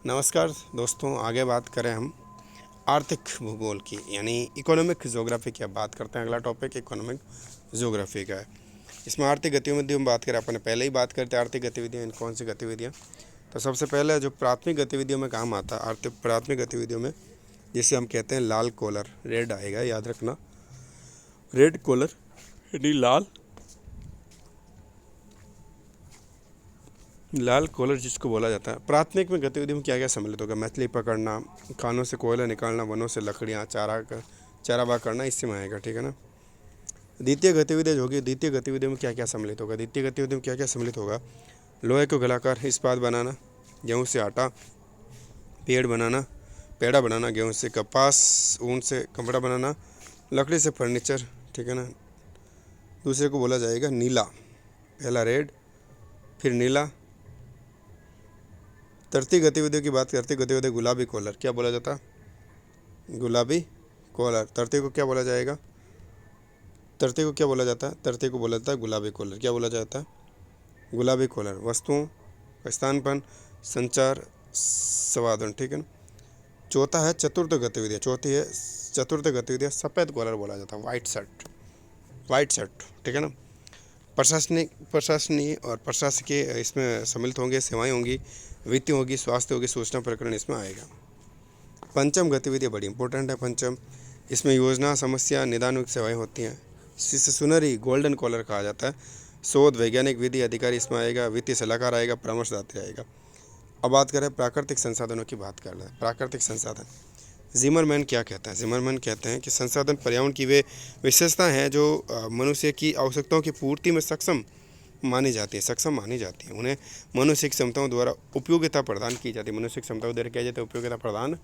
नमस्कार दोस्तों, आगे बात करें हम आर्थिक भूगोल की, यानी इकोनॉमिक ज्योग्राफी की। अब बात करते हैं, अगला टॉपिक इकोनॉमिक ज्योग्राफी का है। इसमें आर्थिक गतिविधियों में बात करें, अपन पहले ही बात करते हैं आर्थिक गतिविधियाँ कौन सी गतिविधियाँ। तो सबसे पहले जो प्राथमिक गतिविधियों में काम आता है, आर्थिक प्राथमिक गतिविधियों में जिसे हम कहते हैं लाल कॉलर, रेड आएगा, याद रखना, रेड कॉलर यानी लाल कॉलर जिसको बोला जाता है। प्राथमिक में गतिविधि में क्या क्या सम्मिलित होगा? मछली पकड़ना, खानों से कोयला निकालना, वनों से लकड़ियाँ, चाराबाग करना, इससे में आएगा, ठीक है ना। द्वितीय गतिविधि जो होगी, द्वितीय गतिविधि में क्या क्या सम्मिलित होगा? द्वितीय गतिविधि में क्या क्या सम्मिलित होगा? लोहे को गलाकर इस्पात बनाना, गेहूँ से आटा, पेड़ा बनाना, गेहूँ से कपास, ऊन से कपड़ा बनाना, लकड़ी से फर्नीचर, ठीक है ना। दूसरे को बोला जाएगा नीला, पहला रेड फिर नीला। तृतीय गतिविधियों की बात करते, गतिविधि गुलाबी कॉलर, क्या बोला जाता है? गुलाबी कॉलर। तृतीय को क्या बोला जाएगा? तृतीय को क्या बोला जाता है? तृतीय को बोला जाता है गुलाबी कॉलर। क्या बोला जाता है? गुलाबी कॉलर। वस्तुओं का स्थानपन, संचार, संवादन, ठीक है ना। चौथा है चतुर्थ गतिविधियाँ, चौथी है चतुर्थ गतिविधियाँ, सफ़ेद कॉलर बोला जाता है, वाइट शर्ट, ठीक है ना। प्रशासनीय और प्रशासकीय इसमें सम्मिलित होंगे, सेवाएं होंगी, वित्तीय होगी, स्वास्थ्य होगी, सूचना प्रकरण इसमें आएगा। पंचम गतिविधि बड़ी इंपॉर्टेंट है। पंचम, इसमें योजना, समस्या, निदान सेवाएं होती हैं। इसे सुनहरी गोल्डन कॉलर कहा जाता है। शोध, वैज्ञानिक विधि अधिकारी इसमें आएगा, वित्तीय सलाहकार आएगा, परामर्शदाता आएगा। अब बात करें प्राकृतिक संसाधनों की, बात कर लें प्राकृतिक संसाधन। जिमरमैन क्या कहता है? जिमरमैन कहते हैं कि संसाधन पर्यावरण की वे विशेषता हैं जो मनुष्य की आवश्यकताओं की पूर्ति में सक्षम मानी जाती है। उन्हें मनुष्य की क्षमताओं द्वारा उपयोगिता प्रदान की जाती है। मनुष्य की क्षमताओं द्वारा क्या जाता है? उपयोगिता प्रदान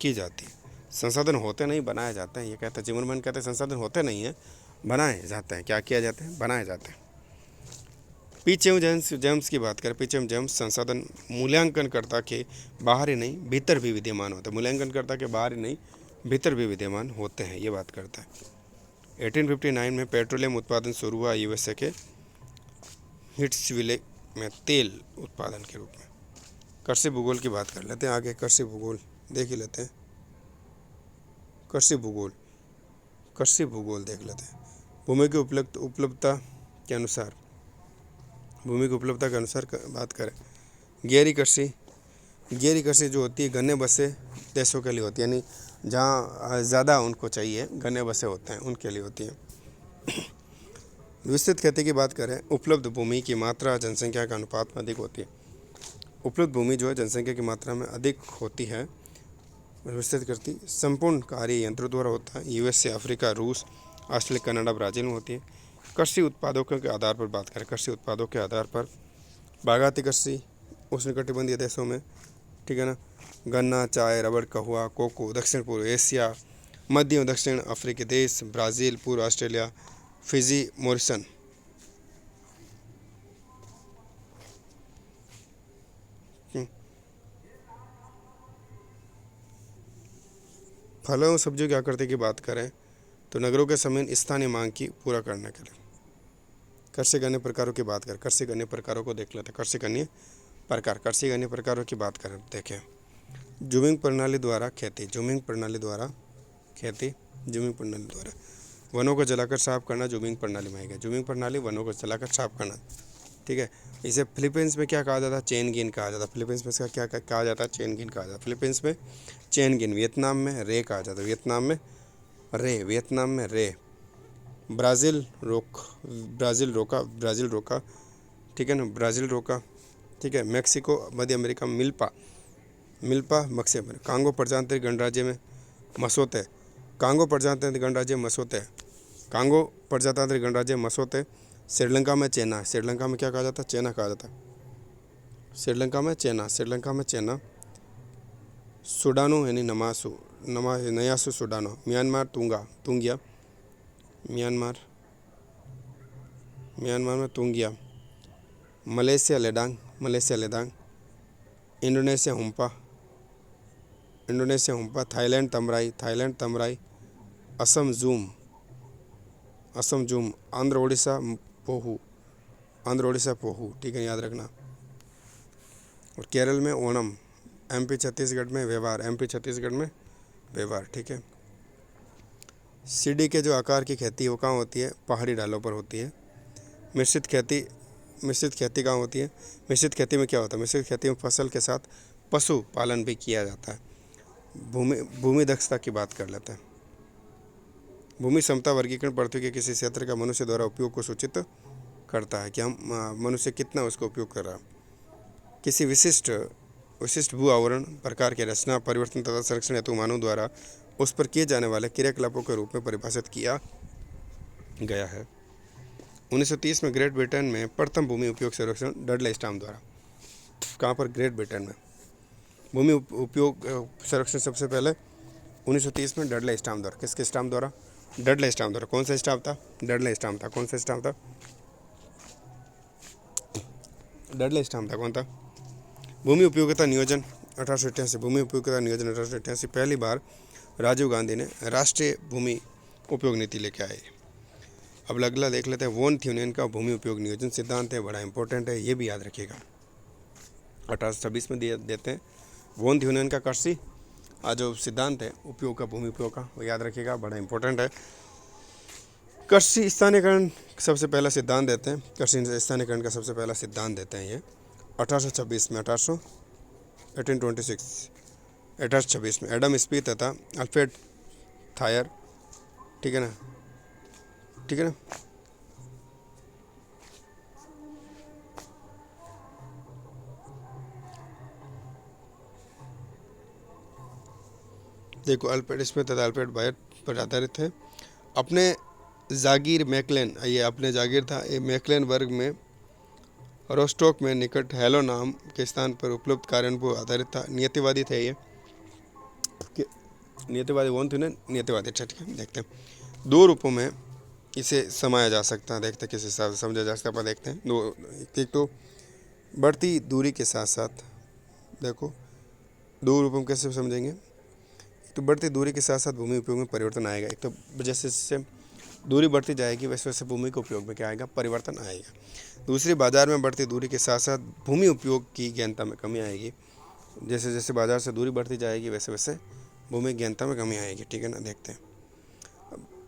की जाती है। संसाधन होते नहीं, बनाए जाते हैं। ये कहते हैं जिमरमैन, कहते हैं संसाधन होते नहीं हैं, बनाए जाते हैं। क्या किया जाते हैं? बनाए जाते हैं। पीचेम जेम्स की बात करें, पीचेम जेम्स संसाधन मूल्यांकनकर्ता के बाहर ही नहीं भीतर भी विद्यमान होते हैं। मूल्यांकनकर्ता के बाहर ही नहीं भीतर भी विद्यमान होते हैं, ये बात करता है। 1859 में पेट्रोलियम उत्पादन शुरू हुआ यूएसए के हिट्सविले में तेल उत्पादन के रूप में। कृषि भूगोल की बात कर लेते हैं आगे। कृषि भूगोल देख ही लेते हैं। कृषि भूगोल देख लेते हैं। भूमि की उपलब्धता के अनुसार बात करें, गहरी कृषि जो होती है घने बसे देशों के लिए होती है, यानी जहाँ ज़्यादा उनको चाहिए घने बसे होते हैं उनके लिए होती हैं। विस्तृत खेती की बात करें, उपलब्ध भूमि की मात्रा जनसंख्या के अनुपात में अधिक होती है। उपलब्ध भूमि जो है जनसंख्या की मात्रा में अधिक होती है। विस्तृत करती संपूर्ण कार्य यंत्रों द्वारा होता है। यूएसए, अफ्रीका, रूस, ऑस्ट्रेलिया, कनाडा, ब्राज़ील में होती है। कृषि उत्पादों के आधार पर बात करें, कृषि उत्पादों के आधार पर बागायती कृषि उष्णकटिबंधीय देशों में, ठीक है ना, गन्ना, चाय, रबड़, कहवा, कोको, दक्षिण पूर्व एशिया, मध्य और दक्षिण अफ्रीकी देश, ब्राज़ील, पूर्व ऑस्ट्रेलिया, फिजी, मॉरिशन। फलों और सब्जियों की आकृति की बात करें तो नगरों के समय स्थानीय मांग की पूरा करने के लिए। कृषि के अन्य प्रकारों की बात करें, कृषि के अन्य प्रकारों को देख लेते हैं। कृषि के अन्य प्रकारों की बात करें, देखें। जूमिंग प्रणाली द्वारा खेती, वनों को जलाकर साफ करना, जूमिंग प्रणाली में आएगा। जूमिंग प्रणाली वनों को जलाकर साफ करना, ठीक है। इसे फिलीपींस में क्या कहा जाता है? चेन गिन कहा जाता है। फिलीपींस में इसका क्या कहा जाता है? चेन गिन कहा जाता है। फिलीपींस में चेन गिन। वियतनाम में रे कहा जाता है। वियतनाम में रे। ब्राज़ील रोका, ठीक है ना, ब्राज़ील रोका, ठीक है। मेक्सिको, मध्य अमेरिका में मिल्पा मक्सेमर। कांगो प्रजातंत्र गणराज्य में मसोते। कांगो प्रजातंत्र गणराज्य श्रीलंका में चेना। श्रीलंका में क्या कहा जाता है? चेना कहा जाता है। श्रीलंका में चेना। सुडानो यानी नयासु सुडानो। म्यांमार म्यांमार में तुंगिया। मलेशिया लेडांग। इंडोनेशिया हुम्पा। थाईलैंड तमराई। असम जूम। आंध्र ओडिशा पोहू, ठीक है, याद रखना। और केरल में ओणम, MP छत्तीसगढ़ में व्यवहार, MP छत्तीसगढ़ में व्यवहार, ठीक है। सीढ़ी के जो आकार की खेती है वो कहाँ होती है? पहाड़ी ढालों पर होती है। मिश्रित खेती कहाँ होती है? मिश्रित खेती में क्या होता है? मिश्रित खेती में फसल के साथ पशु पालन भी किया जाता है। भूमि दक्षता की बात कर लेते हैं। भूमि समता वर्गीकरण पृथ्वी के किसी क्षेत्र का मनुष्य द्वारा उपयोग को सूचित करता है कि हम मनुष्य कितना उसका उपयोग कर रहा है। किसी विशिष्ट भू आवरण प्रकार के रचना, परिवर्तन तथा संरक्षण हेतु मानव द्वारा उस पर किए जाने वाले क्रियाकलापों के रूप में परिभाषित किया गया है। 1930 में ग्रेट ब्रिटेन में प्रथम भूमि उपयोग सर्वेक्षण डडले स्टाम द्वारा, कहाँ पर? ग्रेट ब्रिटेन में भूमि उपयोग सर्वेक्षण सबसे पहले 1930 में डडले स्टाम द्वारा। किसके स्टाम द्वारा? डडले स्टाम द्वारा। कौन सा स्टाम था? डडले स्टाम था। कौन सा स्टाम था? डडले स्टाम था। कौन था? भूमि उपयोगिता नियोजन 1888। भूमि उपयोगिता नियोजन 1888 पहली बार राजीव गांधी ने राष्ट्रीय भूमि उपयोग नीति लेके आए। अब अगला देख लेते हैं। वॉन थ्यूनेन का भूमि उपयोग नियोजन सिद्धांत है, बड़ा इंपॉर्टेंट है, ये भी याद रखिएगा। 1826 में देते हैं। वॉन थ्यूनेन का कृषि जो सिद्धांत है उपयोग का, भूमि उपयोग का, वो याद रखिएगा, बड़ा इंपॉर्टेंट है। कृषि स्थानीयकरण सबसे पहला सिद्धांत देते हैं। कृषि स्थानीयकरण का सबसे पहला सिद्धांत देते हैं ये 1826 में। 1826 में एडम स्मिथ तथा अल्फ्रेड थायर, ठीक है ना, ठीक है ना। देखो, अल्फ्रेड स्मिथ तथा अल्फ्रेड बायर पर आधारित है। अपने जागीर मैकलेन, ये अपने जागीर था, ये मैकलेन वर्ग में रोस्टॉक में निकट हेलो नाम के स्थान पर उपलब्ध कार्यान्वयन पर आधारित था। नियतिवादी थे ये, नियतिवादी कौन थे? नियतिवादी, ठीक है। देखते हैं दो रूपों में इसे समाया जा सकता है। देखते हैं किस हिसाब से समझा जा सकता है। देखते हैं दो, एक तो बढ़ती दूरी के साथ साथ, देखो दो रूपों में कैसे समझेंगे? तो बढ़ती दूरी के साथ साथ भूमि उपयोग में परिवर्तन आएगा। एक तो जैसे जैसे दूरी बढ़ती जाएगी वैसे वैसे भूमि के उपयोग में क्या आएगा? परिवर्तन आएगा। दूसरी, बाजार में बढ़ती दूरी के साथ साथ भूमि उपयोग की गहनता में कमी आएगी। जैसे जैसे बाजार से दूरी बढ़ती जाएगी वैसे वैसे भूमि गहनता में कमी आएगी, ठीक है ना। देखते हैं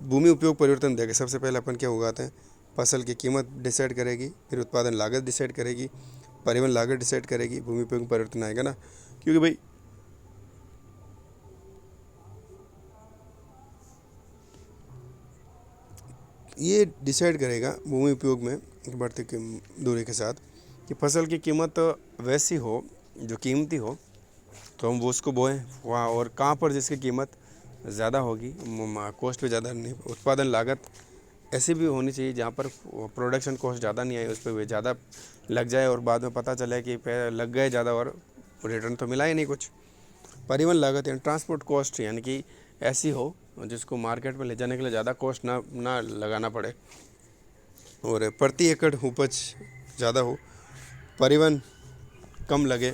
भूमि उपयोग परिवर्तन देखें। सबसे पहले अपन क्या उगाते हैं? फसल की कीमत डिसाइड करेगी, फिर उत्पादन लागत डिसाइड करेगी, परिवहन लागत डिसाइड करेगी, भूमि उपयोग में परिवर्तन आएगा ना। क्योंकि भाई ये डिसाइड करेगा भूमि उपयोग में बढ़ती दूरी के साथ कि फसल की कीमत वैसी हो जो कीमती हो तो हम वो उसको बोएं वहाँ, और कहाँ पर जिसकी कीमत ज़्यादा होगी, कॉस्ट भी ज़्यादा नहीं, उत्पादन लागत ऐसी भी होनी चाहिए जहाँ पर प्रोडक्शन कॉस्ट ज़्यादा नहीं आए, उस पर ज़्यादा लग जाए और बाद में पता चले कि लग गए ज़्यादा और रिटर्न तो मिला ही नहीं कुछ। परिवहन लागत यानी ट्रांसपोर्ट कॉस्ट यानी कि ऐसी हो जिसको मार्केट में ले जाने के लिए ज़्यादा कॉस्ट ना लगाना पड़े, और प्रति एकड़ उपज ज़्यादा हो, परिवहन कम लगे,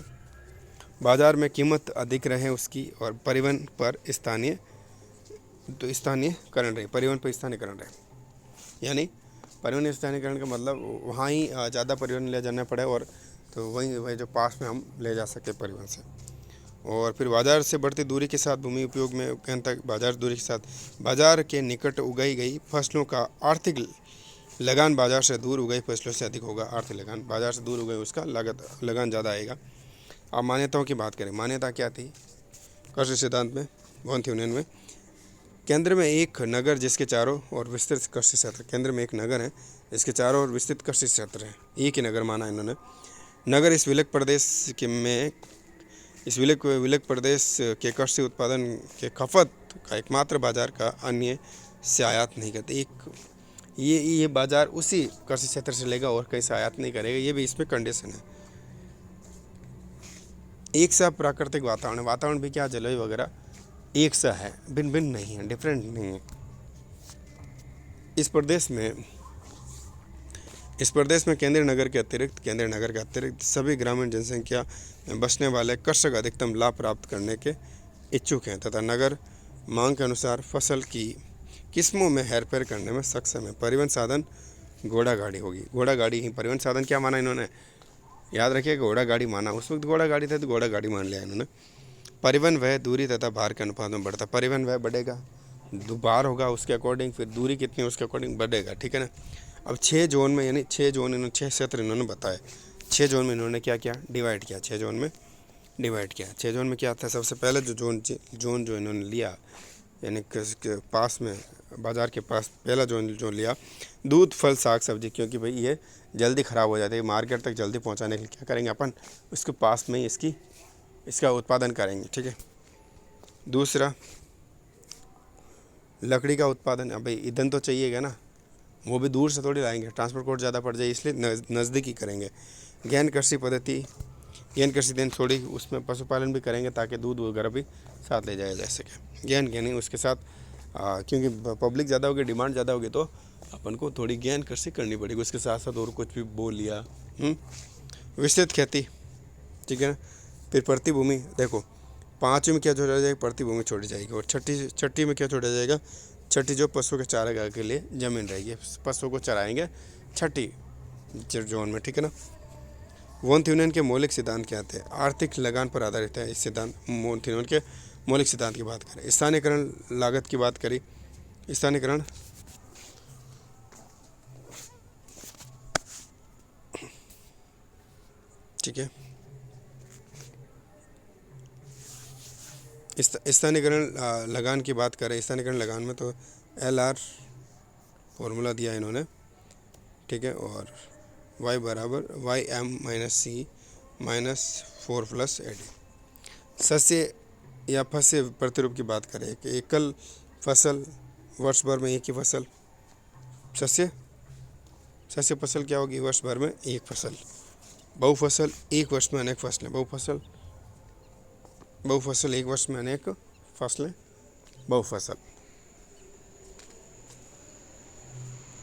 बाज़ार में कीमत अधिक रहे उसकी, और परिवहन पर स्थानीयकरण रहे, परिवहन पर स्थानीयकरण रहे। यानी परिवहन स्थानीयकरण का मतलब वहाँ ही ज़्यादा परिवहन ले जाना पड़े, और तो वही जो पास में हम ले जा सके परिवहन से। और फिर बाज़ार से बढ़ती दूरी के साथ भूमि उपयोग में कहता है बाजार दूरी के साथ बाज़ार के निकट उगाई गई फसलों का आर्थिक लगान बाज़ार से दूर उगाई फसलों से अधिक होगा। आर्थिक लगान बाज़ार से दूर उगाई उसका लगान ज़्यादा आएगा। अब मान्यताओं की बात करें। मान्यता क्या थी कृषि सिद्धांत में, वॉन थ्यूनेन में? केंद्र में एक नगर जिसके चारों ओर विस्तृत कृषि क्षेत्र, केंद्र में एक नगर है जिसके चारों ओर विस्तृत कृषि क्षेत्र है, एक ही नगर माना इन्होंने। नगर इस विलक प्रदेश के कृषि उत्पादन के खपत का एकमात्र बाजार का अन्य से आयात नहीं करते। एक ये बाजार उसी कृषि क्षेत्र से लेगा और कहीं से आयात नहीं करेगा, ये भी इसमें कंडीशन है। एक सा प्राकृतिक वातावरण भी क्या, जलवायु वगैरह एक सा है, भिन्न भिन्न नहीं है, डिफरेंट नहीं है। इस प्रदेश में केंद्रीय नगर के अतिरिक्त सभी ग्रामीण जनसंख्या में बसने वाले कृषक अधिकतम लाभ प्राप्त करने के इच्छुक हैं तथा नगर मांग के अनुसार फसल की किस्मों में हेरफेर करने में सक्षम है। परिवहन साधन घोड़ा गाड़ी होगी। घोड़ा गाड़ी ही परिवहन साधन क्या माना इन्होंने? याद रखिए घोड़ा गाड़ी माना, उस वक्त घोड़ा गाड़ी था तो घोड़ा गाड़ी मान लिया इन्होंने। परिवहन व्यय दूरी तथा भार के अनुपात में बढ़ता है। परिवहन व्यय बढ़ेगा, भार होगा उसके अकॉर्डिंग, फिर दूरी कितनी है उसके अकॉर्डिंग बढ़ेगा, ठीक है ना। अब 6 जोन में, यानी 6 जोन इन्होंने 6 क्षेत्र इन्होंने बताए, 6 जोन में इन्होंने क्या किया, डिवाइड किया, 6 जोन में डिवाइड किया। 6 जोन में क्या था, सबसे पहले जो जोन जो इन्होंने लिया, यानी पास में बाज़ार के पास पहला जो लिया, दूध फल साग सब्जी, क्योंकि भाई ये जल्दी ख़राब हो जाती है, मार्केट तक जल्दी पहुंचाने के लिए क्या करेंगे अपन, उसके पास में ही इसका उत्पादन करेंगे, ठीक है। दूसरा, लकड़ी का उत्पादन, अब भाई ईंधन तो चाहिएगा ना, वो भी दूर से थोड़ी लाएंगे, ट्रांसपोर्ट कोस्ट ज़्यादा पड़ जाए, इसलिए नज़दीकी करेंगे। गहन कृषि पद्धति, गहन कृषि दिन थोड़ी उसमें पशुपालन भी करेंगे ताकि दूध वगैरह भी साथ ले जाया जा सके। गहन यानी उसके साथ क्योंकि पब्लिक ज़्यादा होगी, डिमांड ज़्यादा होगी, तो अपन को थोड़ी गहन कृषि करनी पड़ेगी, उसके साथ साथ और कुछ भी बो लिया। विस्तृत खेती, ठीक है ना। फिर प्रतिभूमि, देखो 5वीं में क्या छोड़ा जाएगा, प्रतिभूमि छोड़ी जाएगी, और छठी में क्या छोड़ा जाएगा, छठी जो पशु के चारागाह के लिए ज़मीन रहेगी, पशु को चराएंगे छठी जोन में, ठीक है ना। वॉन थ्यूनेन के मौलिक सिद्धांत क्या थे, आर्थिक लगान पर आधारित है इस सिद्धांत। वॉन थ्यूनेन के मौलिक सिद्धांत की बात करें, स्थानीयकरण लागत की बात करी, स्थानीयकरण ठीक है। स्थानीयकरण लगान की बात करें, स्थानीयकरण लगान में तो LR फॉर्मूला दिया इन्होंने, ठीक है, और y बराबर YM-C-4 + AD। सस्य या फस्य प्रतिरूप की बात करें, कि एकल फसल वर्ष भर में एक ही फसल, सस्य फसल क्या होगी, वर्ष भर में एक फसल। बहुफसल, एक वर्ष में अनेक फसलें, बहुफसल एक वर्ष में अनेक फसलें, बहुफसल,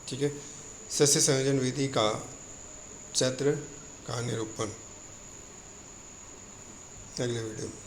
ठीक है। सस्य संयोजन विधि का चित्र का निरूपण, अगले वीडियो में।